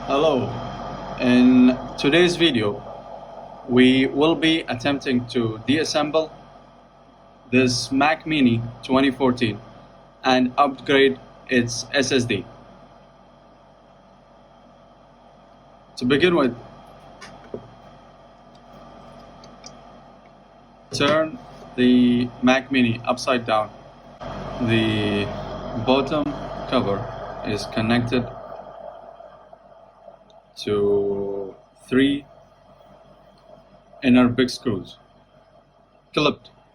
Hello, in today's video we will be attempting to deassemble this Mac Mini 2014 and upgrade its SSD. To begin with, turn the Mac Mini upside down. The bottom cover is connected to 3 inner big screws,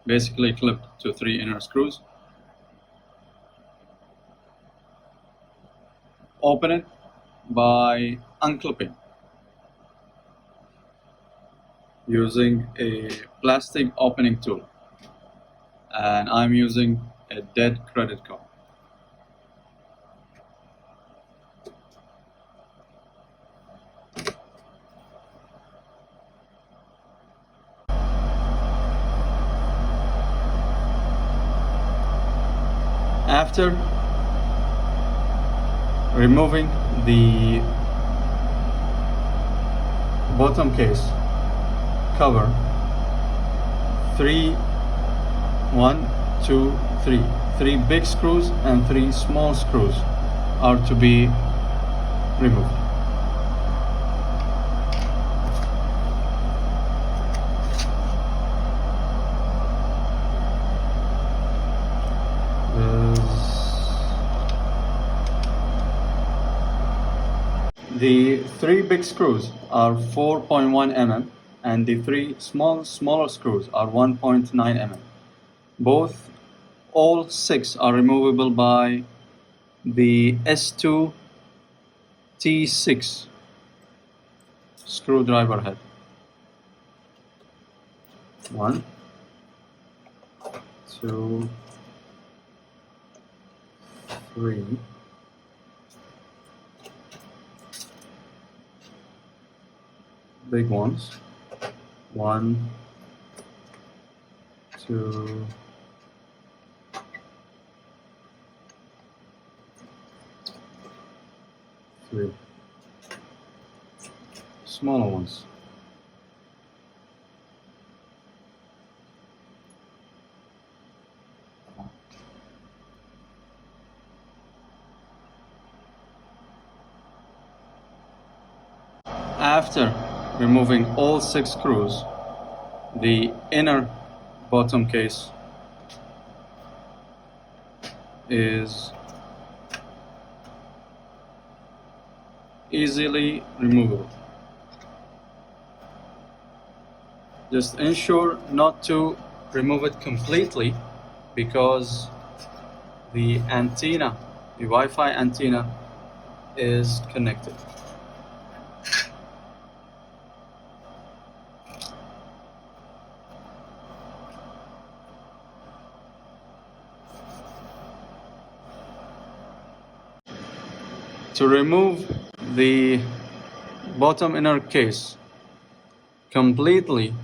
basically clipped to 3 inner screws. Open it by unclipping using a plastic opening tool, and I'm using a dead credit card. After removing the bottom case cover, 3 big screws and 3 small screws are to be removed. The 3 big screws are 4.1 mm and the 3 smaller screws are 1.9 mm. All 6 are removable by the S2 T6 screwdriver head. 1, 2, 3. Big ones. 1, 2, 3. Smaller ones. After removing all 6 screws, the inner bottom case is easily removable. Just ensure not to remove it completely, because the Wi-Fi antenna is connected. To remove the bottom inner case completely,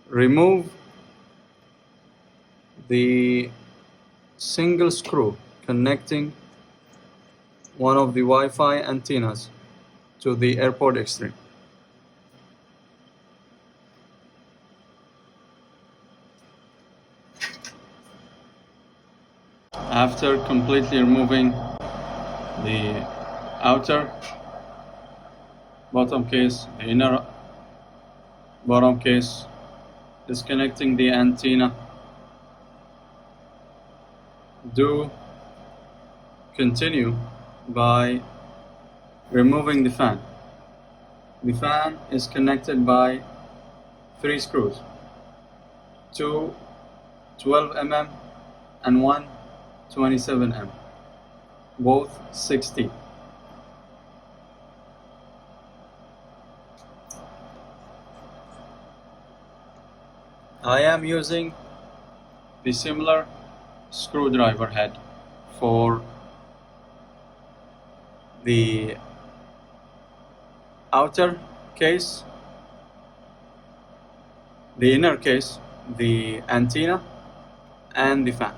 remove the single screw connecting one of the Wi-Fi antennas to the AirPort Extreme. After completely removing the outer bottom case, the inner bottom case, disconnecting the antenna, do continue by removing the fan. The fan is connected by 3 screws, 2 12 mm and 1 27 mm, both 60. I am using the similar screwdriver head for the outer case, the inner case, the antenna, and the fan.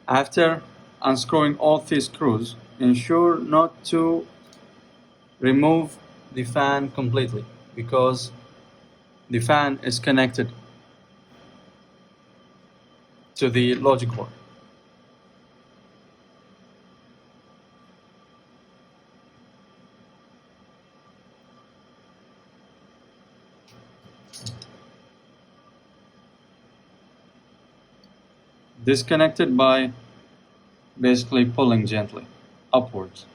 After unscrewing all three screws, ensure not to remove the fan completely because the fan is connected to the logic board. Disconnected by basically pulling gently upwards.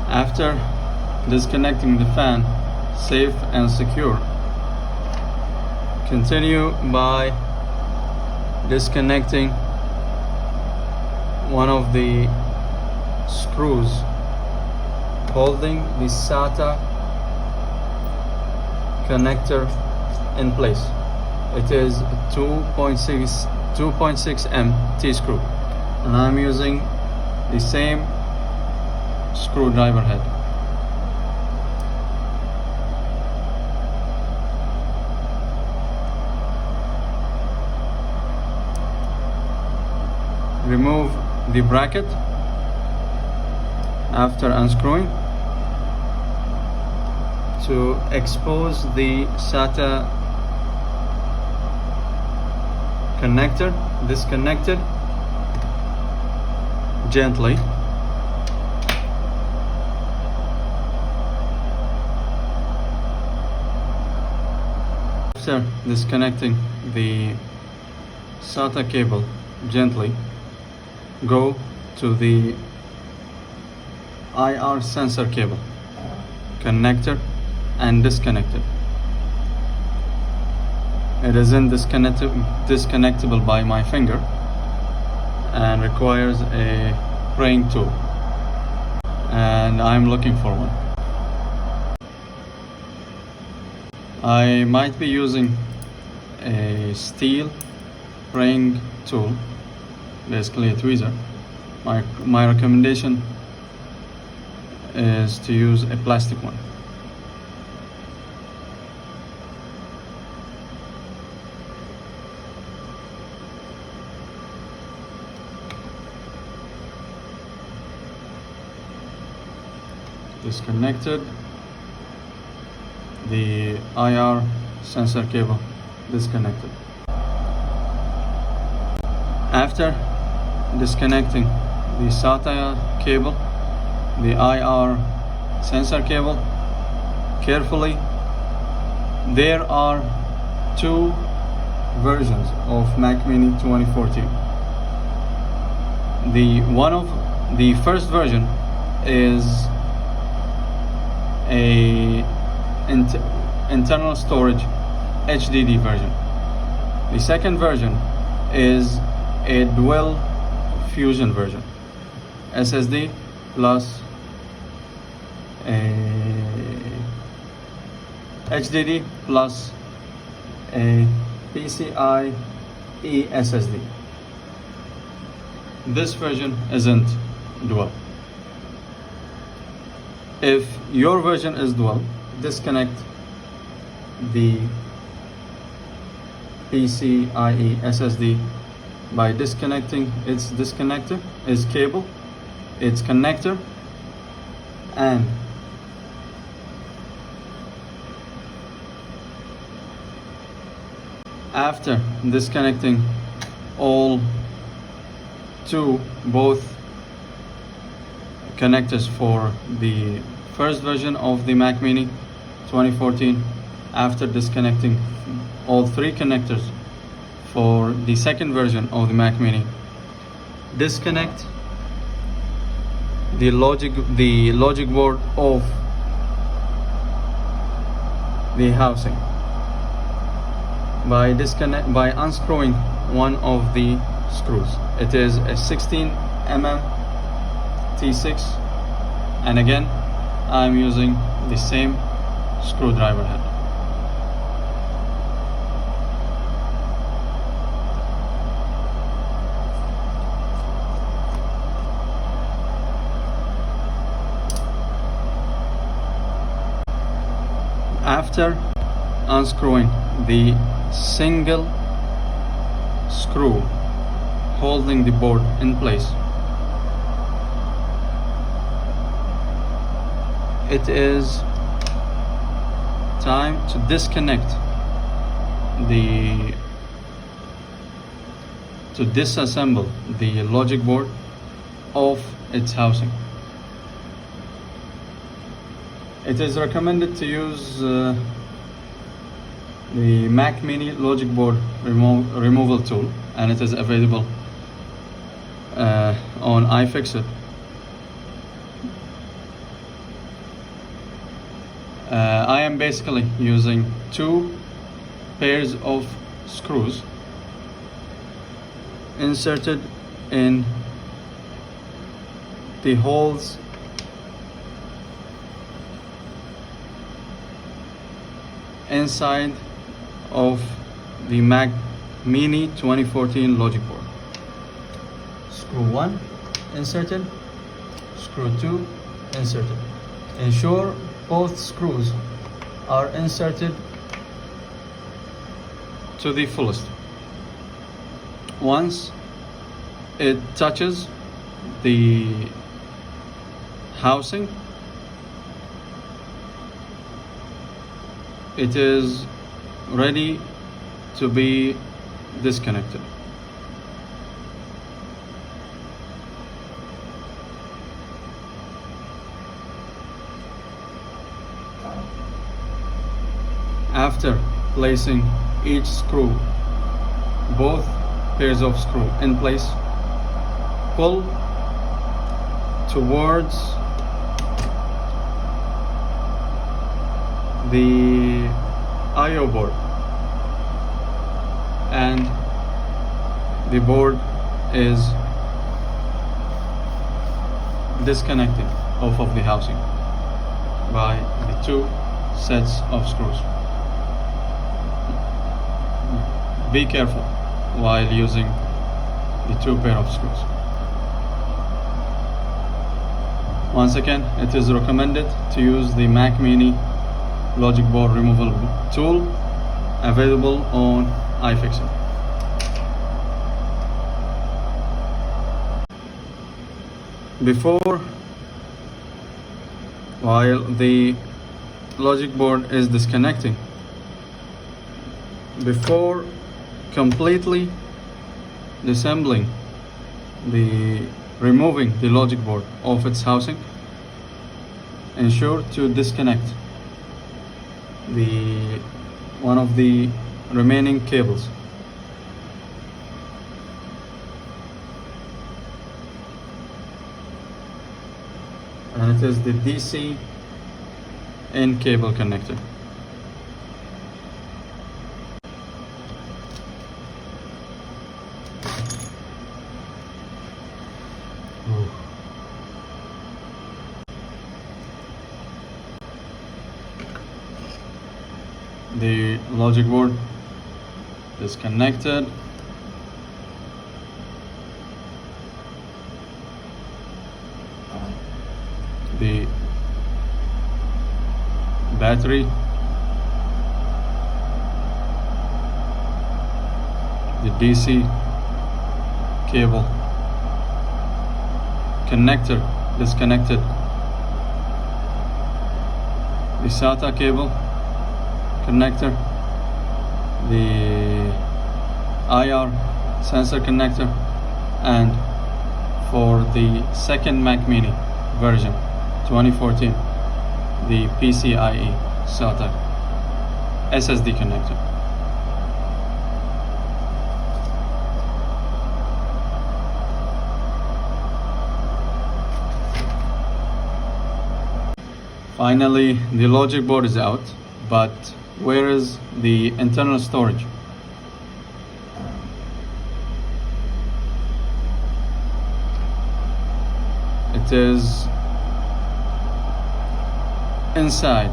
After disconnecting the fan safe and secure, continue by disconnecting one of the screws holding the SATA connector in place. It is a 2.6M T-screw, and I'm using the same screwdriver head. Remove the bracket after unscrewing to expose the SATA connector, disconnected gently. After disconnecting the SATA cable gently, go to the IR sensor cable, connector and disconnected. It isn't disconnectable by my finger and requires a praying tool, and I'm looking for one. I might be using a steel praying tool, basically a tweezer. My recommendation is to use a plastic one. Disconnected the IR sensor cable, disconnected. After disconnecting the SATA cable, the IR sensor cable carefully, there are two versions of Mac Mini 2014. The first version is a internal storage HDD version. The second version is a dual fusion version, SSD plus a HDD plus a PCIe SSD. This version isn't dual. If your version is dual, disconnect the PCIe SSD by disconnecting its disconnector, its cable, its connector, and after disconnecting both connectors for the first version of the Mac Mini 2014, after disconnecting all three connectors for the second version of the Mac Mini, disconnect the logic board of the housing by unscrewing one of the screws. It is a 16mm T6, and again I'm using the same screwdriver head. After unscrewing the single screw holding the board in place. It is time to disconnect to disassemble the logic board of its housing. It is recommended to use the Mac Mini logic board removal tool, and it is available on iFixit. I am basically using 2 pairs of screws inserted in the holes inside of the Mac Mini 2014 logic board. Screw 1 inserted, screw 2 inserted. Ensure both screws are inserted to the fullest. Once it touches the housing, it is ready to be disconnected. After placing each screw, both pairs of screw in place, pull towards the I/O board, and the board is disconnected off of the housing by the 2 sets of screws. Be careful while using the 2 pair of screws. Once again, it is recommended to use the Mac Mini logic board removal tool, available on iFixit. While the logic board is disconnecting, before completely disassembling removing the logic board off its housing, ensure to disconnect one of the remaining cables. And it is the DC in cable connector. The logic board is connected. The battery, the DC cable connector disconnected, the SATA cable connector, the IR sensor connector, and for the second Mac Mini version 2014, the PCIe SATA SSD connector. Finally, the logic board is out, but where is the internal storage? It is inside,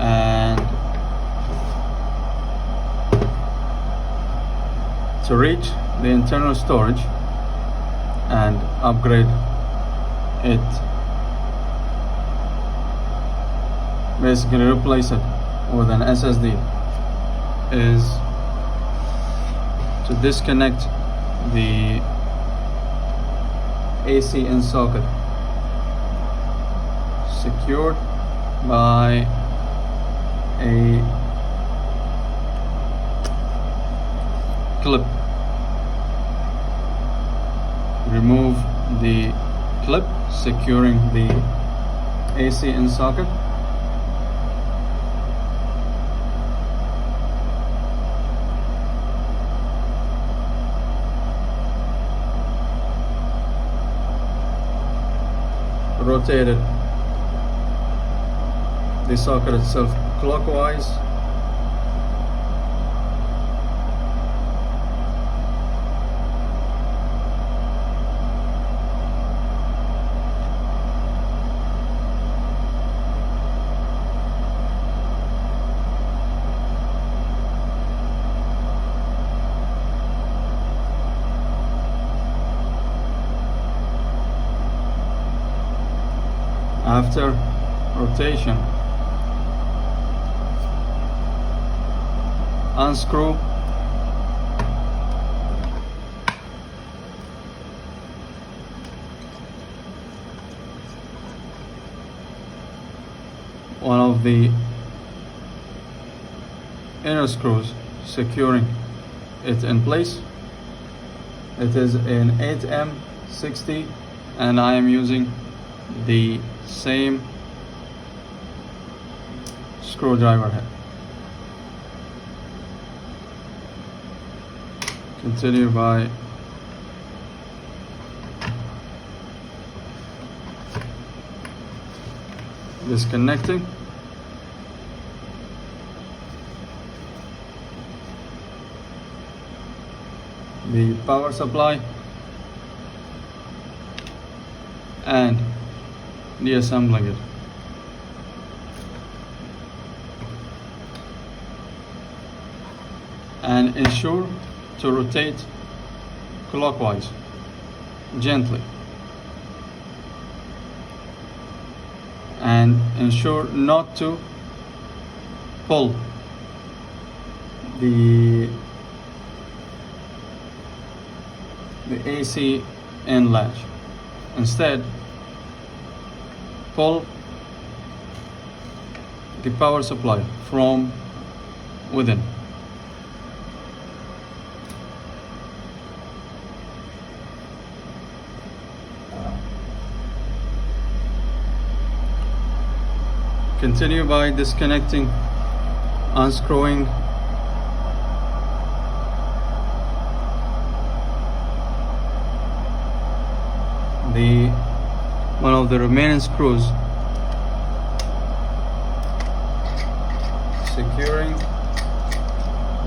and to reach the internal storage and upgrade it, basically replace it with an SSD is to disconnect the AC in socket, secured by a clip. Remove the clip securing the AC in socket. Rotate it, the socket itself, clockwise. After rotation, unscrew one of the inner screws, securing it in place. It is an 8M60 and I am using the same screwdriver head. Continue by disconnecting the power supply and deassembling it. And ensure to rotate clockwise, gently. And ensure not to pull the AC in latch. Instead, pull the power supply from within. Continue by disconnecting, unscrewing one of the remaining screws, securing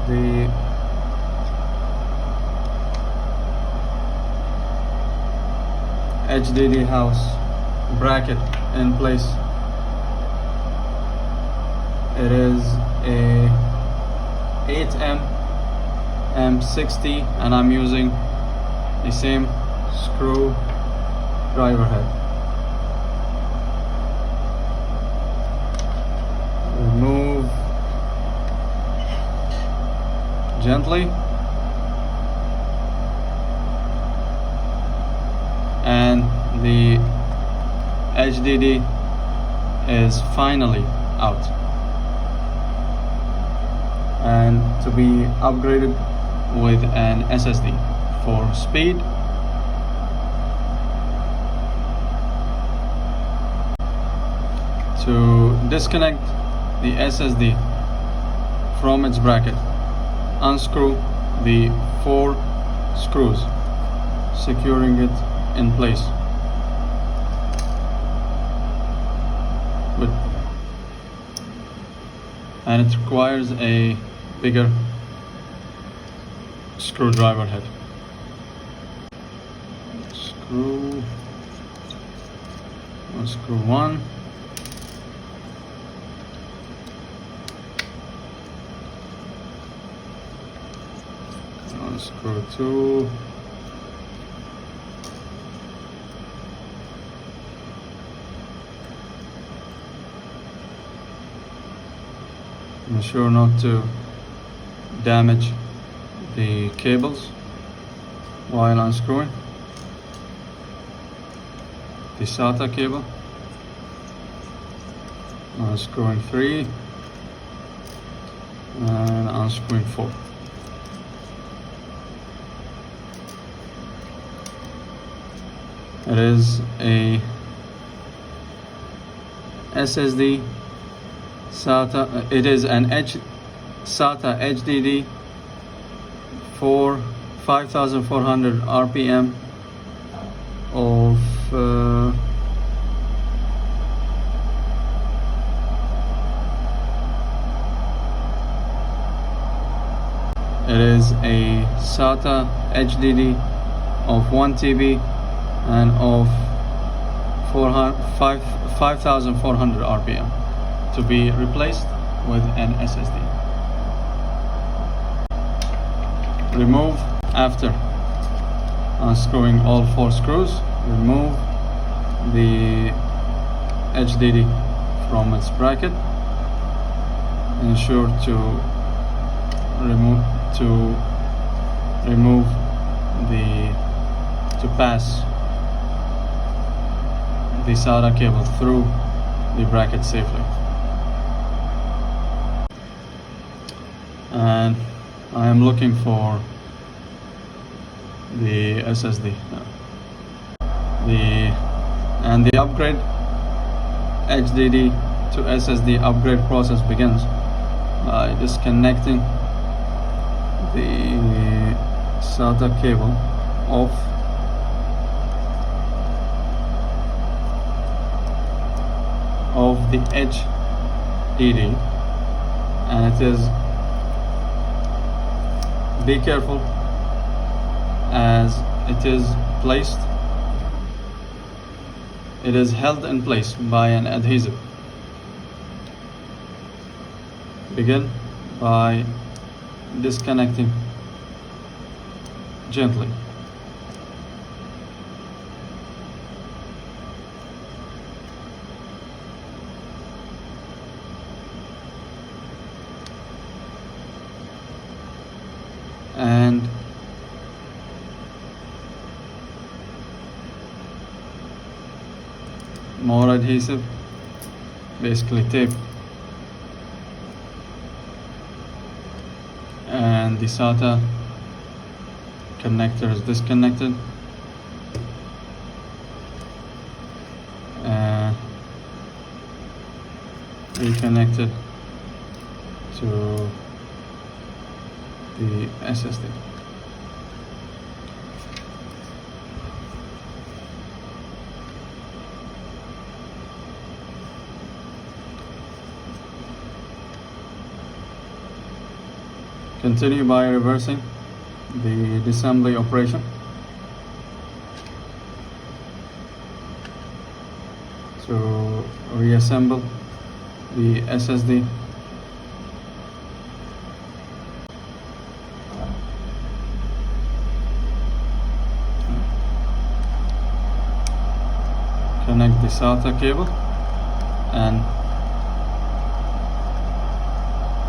the HDD house bracket in place. It is a 8M60 and I'm using the same screwdriver head. Remove gently and the HDD is finally out. And to be upgraded with an SSD for speed. To disconnect the SSD from its bracket, unscrew the 4 screws, securing it in place. And it requires a bigger screwdriver head. Unscrew 1. Unscrew 2. Ensure not to damage the cables while unscrewing the SATA cable. Unscrewing 3 and unscrewing 4. It is a SSD SATA. It is an SATA HDD for 5400 RPM of it is a SATA HDD of 1 TB and of 5400 RPM to be replaced with an SSD. Remove after unscrewing all 4 screws. Remove the HDD from its bracket. Ensure to pass the SATA cable through the bracket safely. And I am looking for the SSD. The upgrade HDD to SSD upgrade process begins by disconnecting the SATA cable of the HDD, and it is, be careful as it is placed, it is held in place by an adhesive. Begin by disconnecting gently. And more adhesive, basically tape, and the SATA connector is disconnected, reconnected to the SSD. Continue by reversing the disassembly operation. So reassemble the SSD. Connect the SATA cable and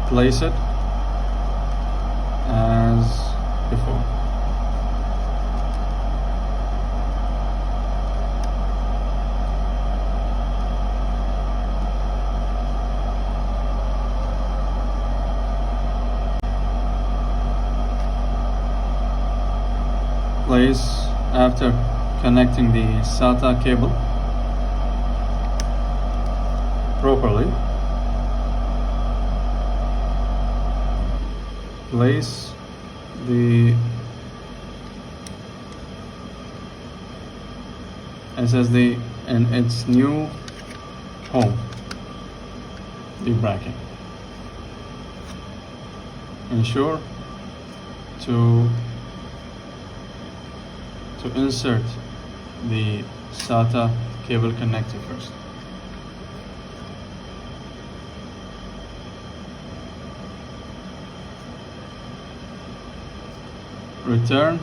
place it as before. Place after connecting the SATA cable properly. Place the SSD in its new home, the bracket. Ensure to insert the SATA cable connector first. Return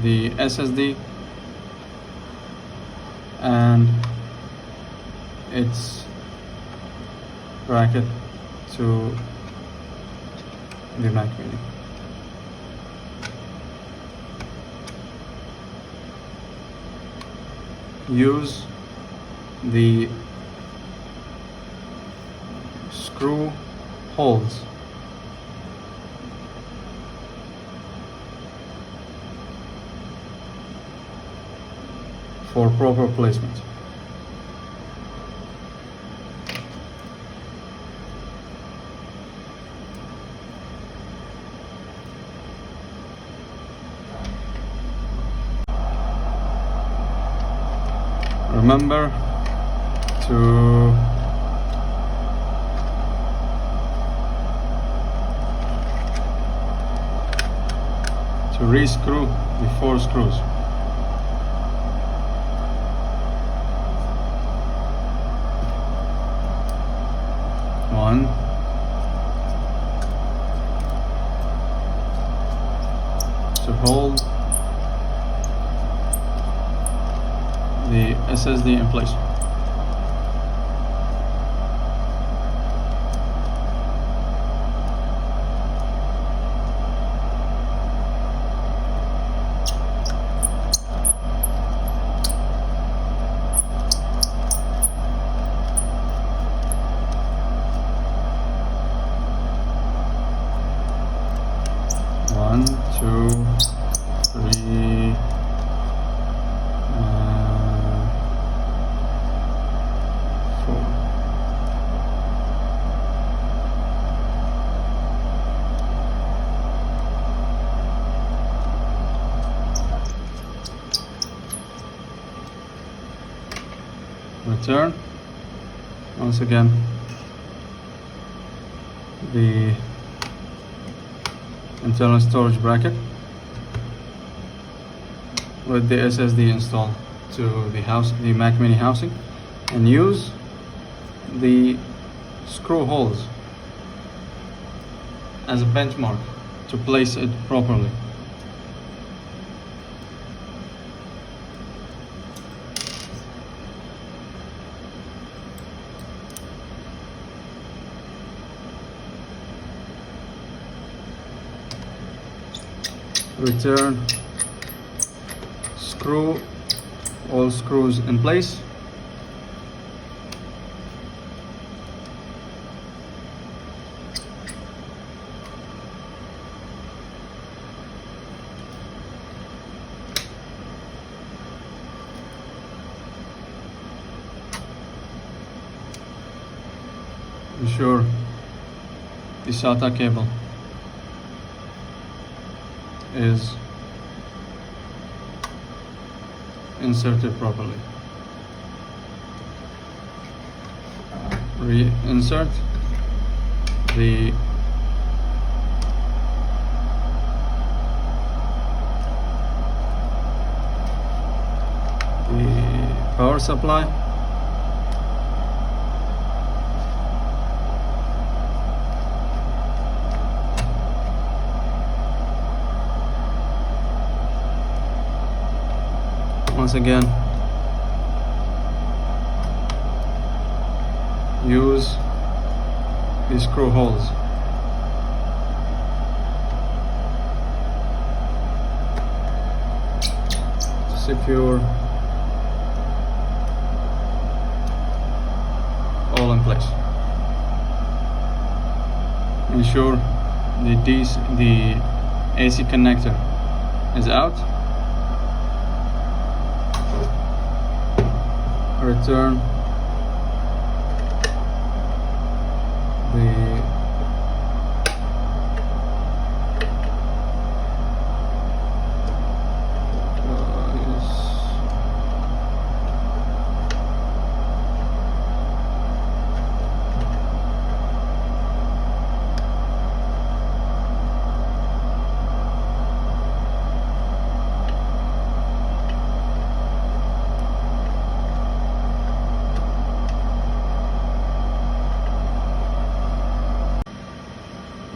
the SSD and its bracket to the Mac Mini. Use the screw holes for proper placement. Remember to re-screw the 4 screws. One, to hold the SSD in place. One, two, three, four. Return. Once again, the internal storage bracket with the SSD installed to the Mac Mini housing, and use the screw holes as a benchmark to place it properly. Return, screw all screws in place. Ensure the SATA cable is inserted properly. Reinsert the power supply. Once again, use the screw holes. To secure all in place. Ensure the AC connector is out. Return the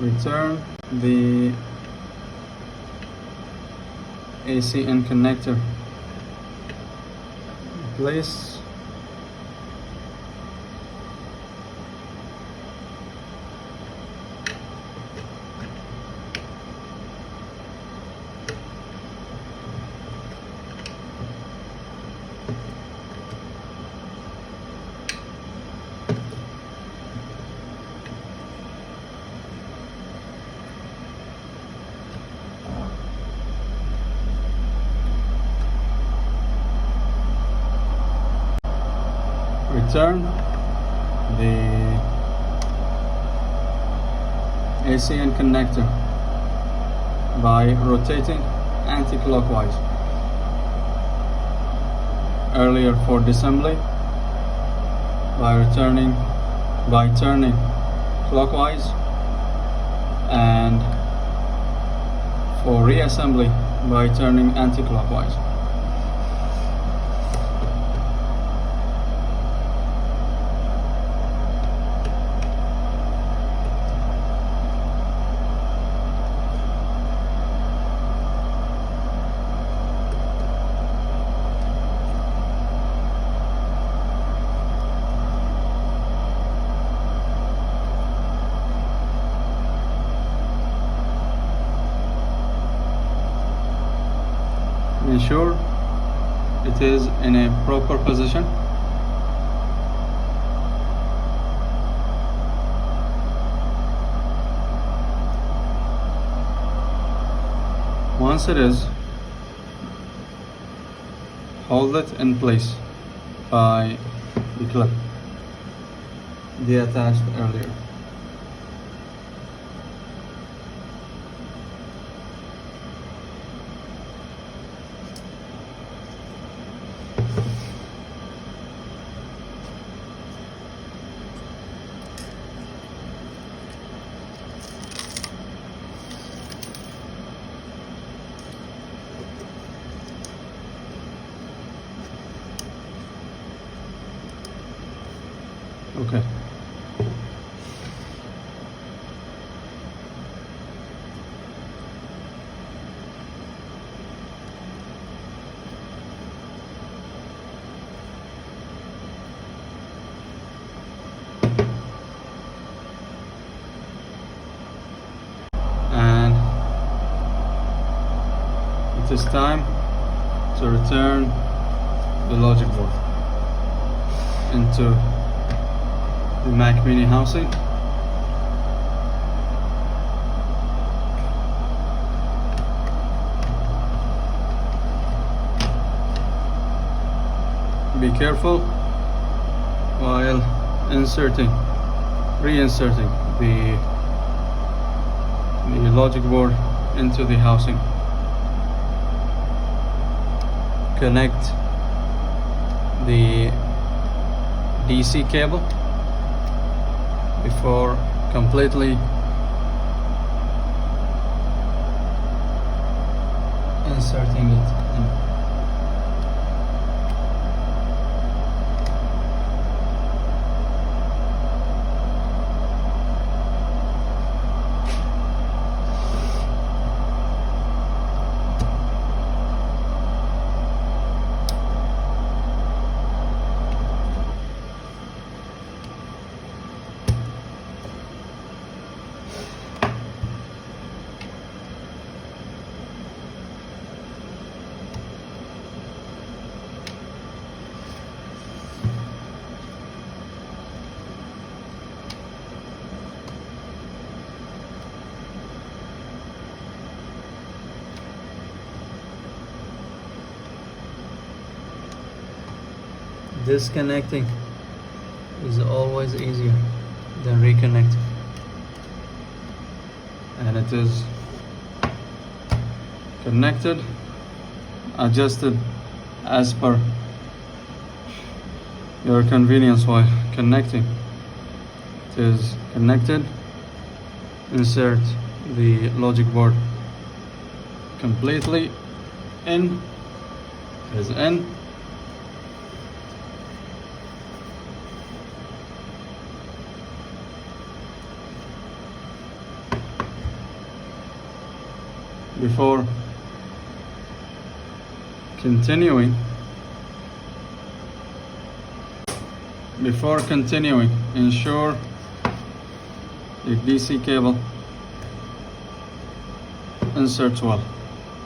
return the AC in connector in place. return the ACN connector by rotating anti-clockwise. Earlier for disassembly by turning clockwise, and for reassembly by turning anti-clockwise. Ensure it is in a proper position. Once it is, hold it in place by the clip detached earlier. Okay. And it is time to return the logic board into the Mac Mini housing. Be careful while reinserting the logic board into the housing. Connect the DC cable before completely inserting it in. Disconnecting is always easier than reconnecting, and it is connected, adjusted as per your convenience while connecting. It is connected. Insert the logic board completely in. It is in. Before continuing, ensure the DC cable inserts well,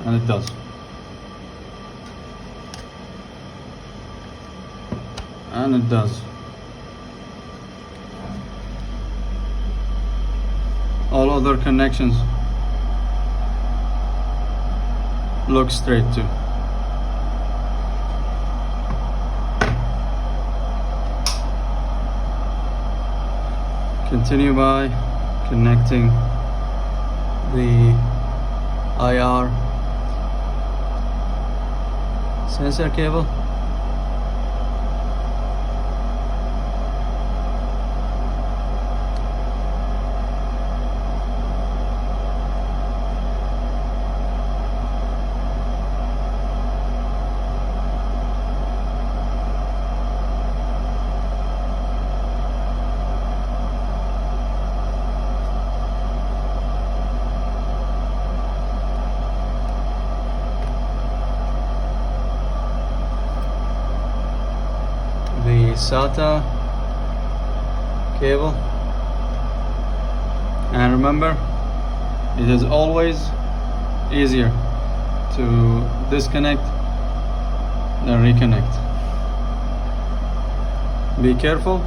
and it does. And it does. All other connections look straight too. Continue by connecting the IR sensor cable. The SATA cable, and remember, it is always easier to disconnect than reconnect. Be careful,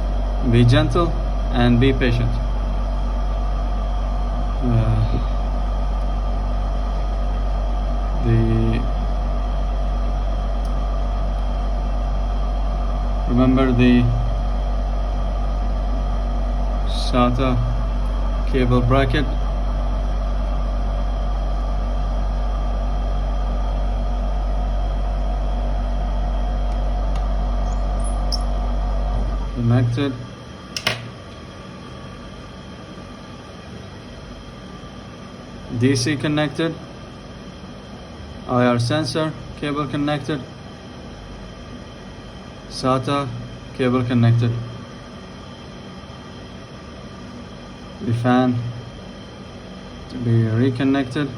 be gentle, and be patient. Remember the SATA cable bracket. Connected. DC connected. IR sensor cable connected. SATA cable connected. The fan to be reconnected.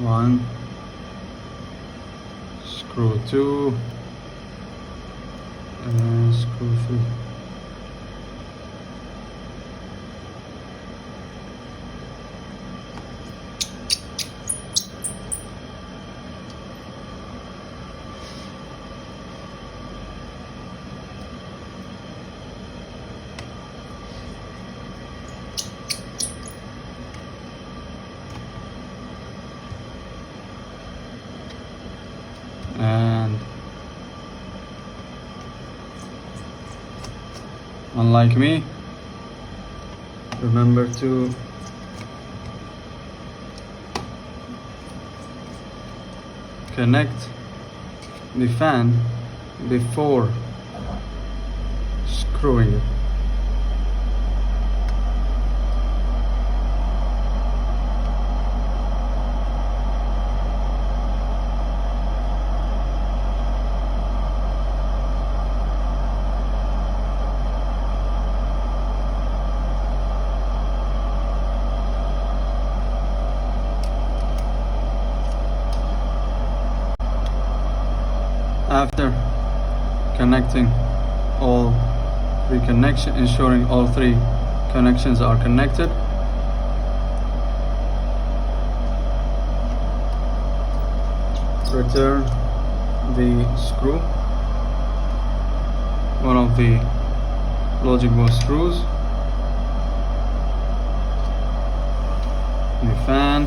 One, screw two, and screw three. And unlike me, remember to connect the fan before screwing it. After connecting all three connections, ensuring all three connections are connected, return the screw, one of the logic box screws, the fan,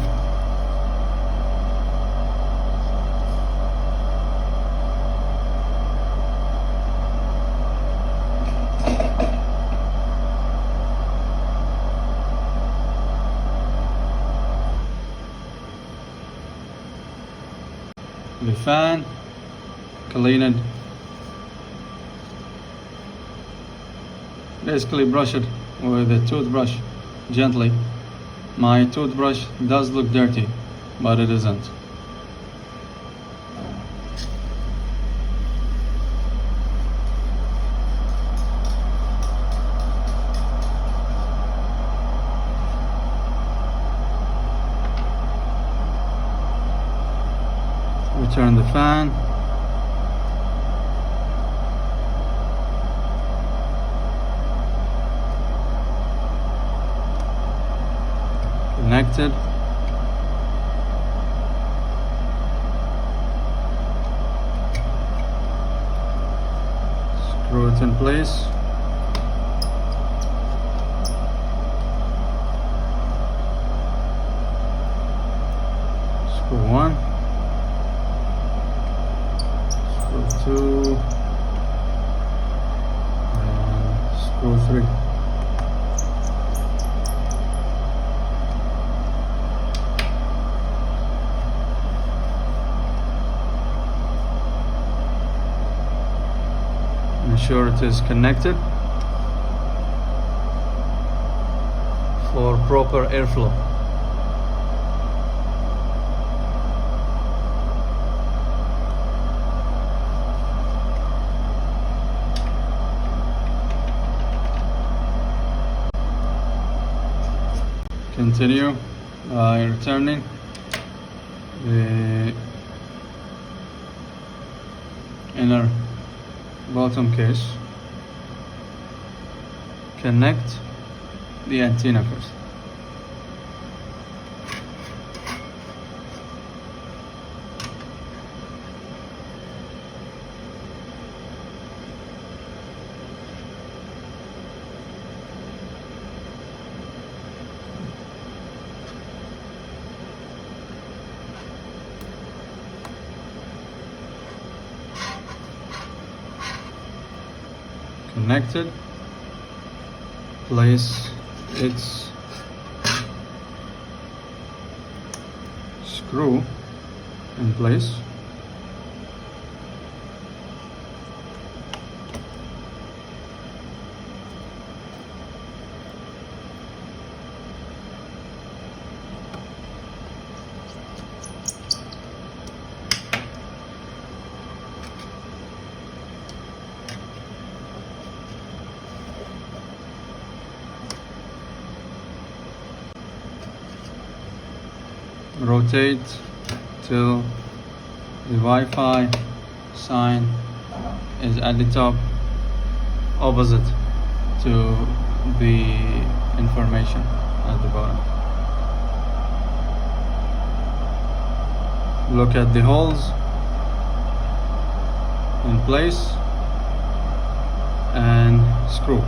clean it, basically brush it with a toothbrush gently. My toothbrush does look dirty, but it isn't. Return the fan. Connected. Screw it in place. Screw 1, screw 2, and screw 3. Ensure it is connected for proper airflow. Continue by returning the inner bottom case. Connect the antenna first. Connected. Place its screw in place. Rotate till the Wi-Fi sign is at the top, opposite to the information at the bottom. Look at the holes in place and screw.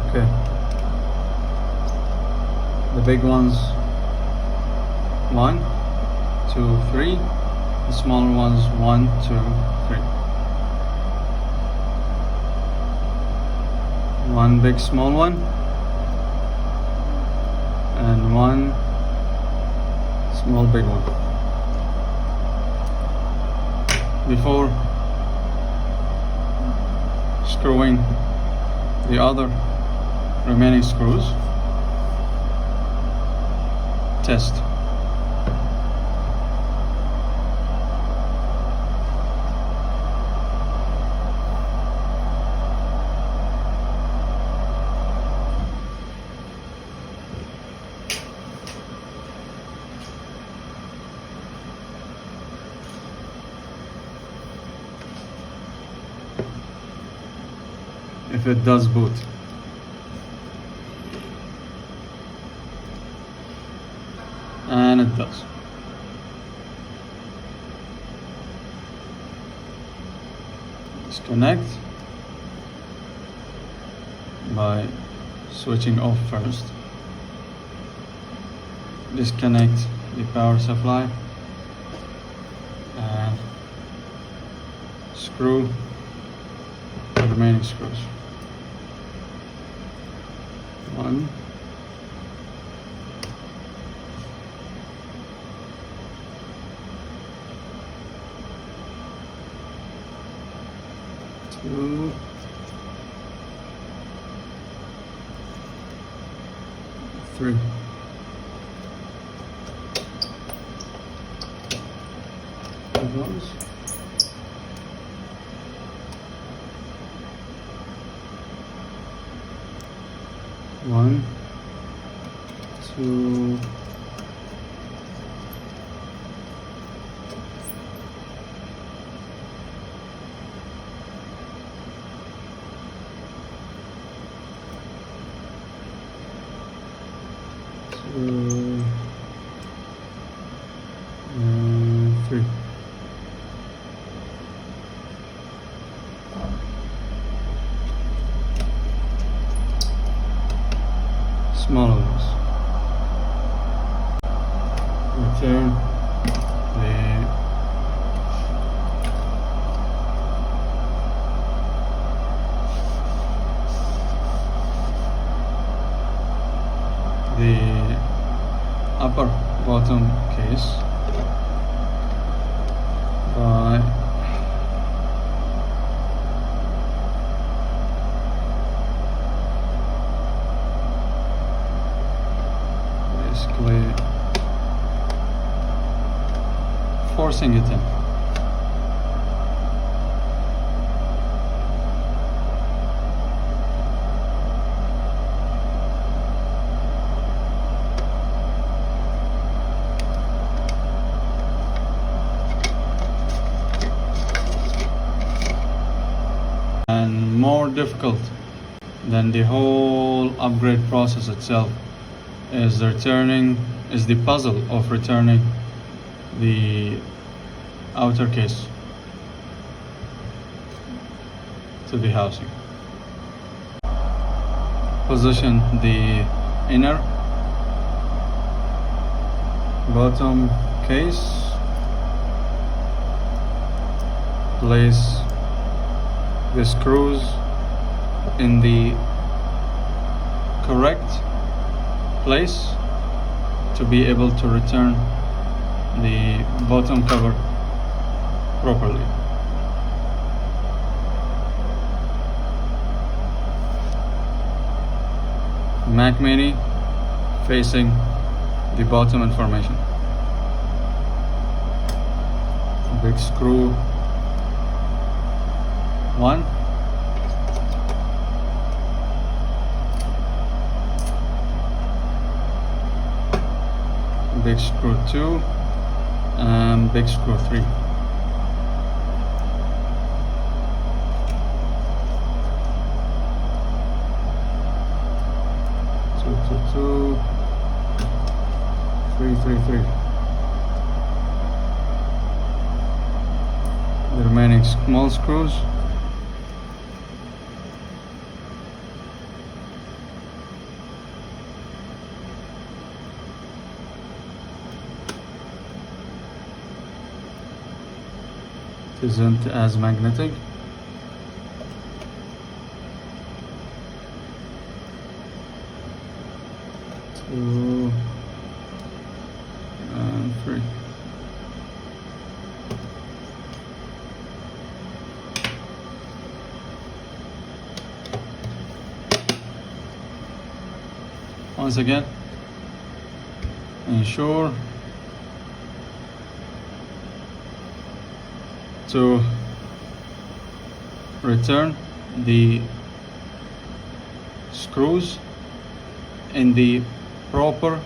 Okay. The big ones, 1, 2, 3. The smaller ones, 1, 2, 3. One big small one, and one small big one. Before screwing the other remaining screws, test. If it does boot. And it does. Disconnect by switching off first. Disconnect the power supply and screw the remaining screws. 1, 2, 3. There goes. 1, 2, 2, and 3. Smaller ones. Return the upper bottom case by basically forcing it in. And more difficult than the whole upgrade process itself is the puzzle of returning the outer case to the housing. Position the inner bottom case, place the screws in the correct place to be able to return the bottom cover properly. Mac Mini facing the bottom information. Big screw 1, big screw 2, and big screw 3. Two, 3, 3, 3. The remaining small screws. It isn't as magnetic. Two and 3. Once again, ensure to return the screws in the proper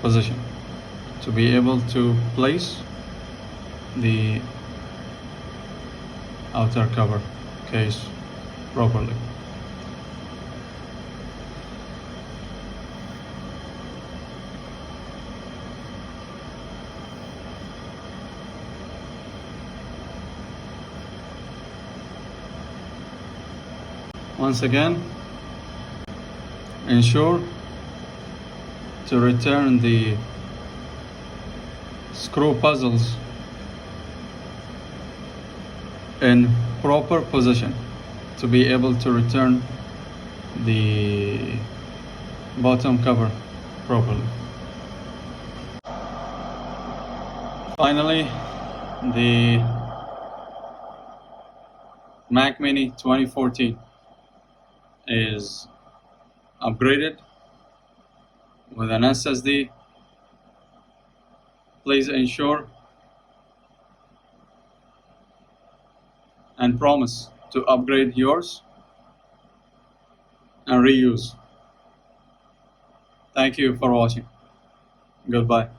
position to be able to place the outer cover case properly. Once again, ensure to return the screw puzzles in proper position to be able to return the bottom cover properly. Finally, the Mac Mini 2014 is upgraded with an SSD. Please ensure and promise to upgrade yours and reuse. Thank you for watching. Goodbye.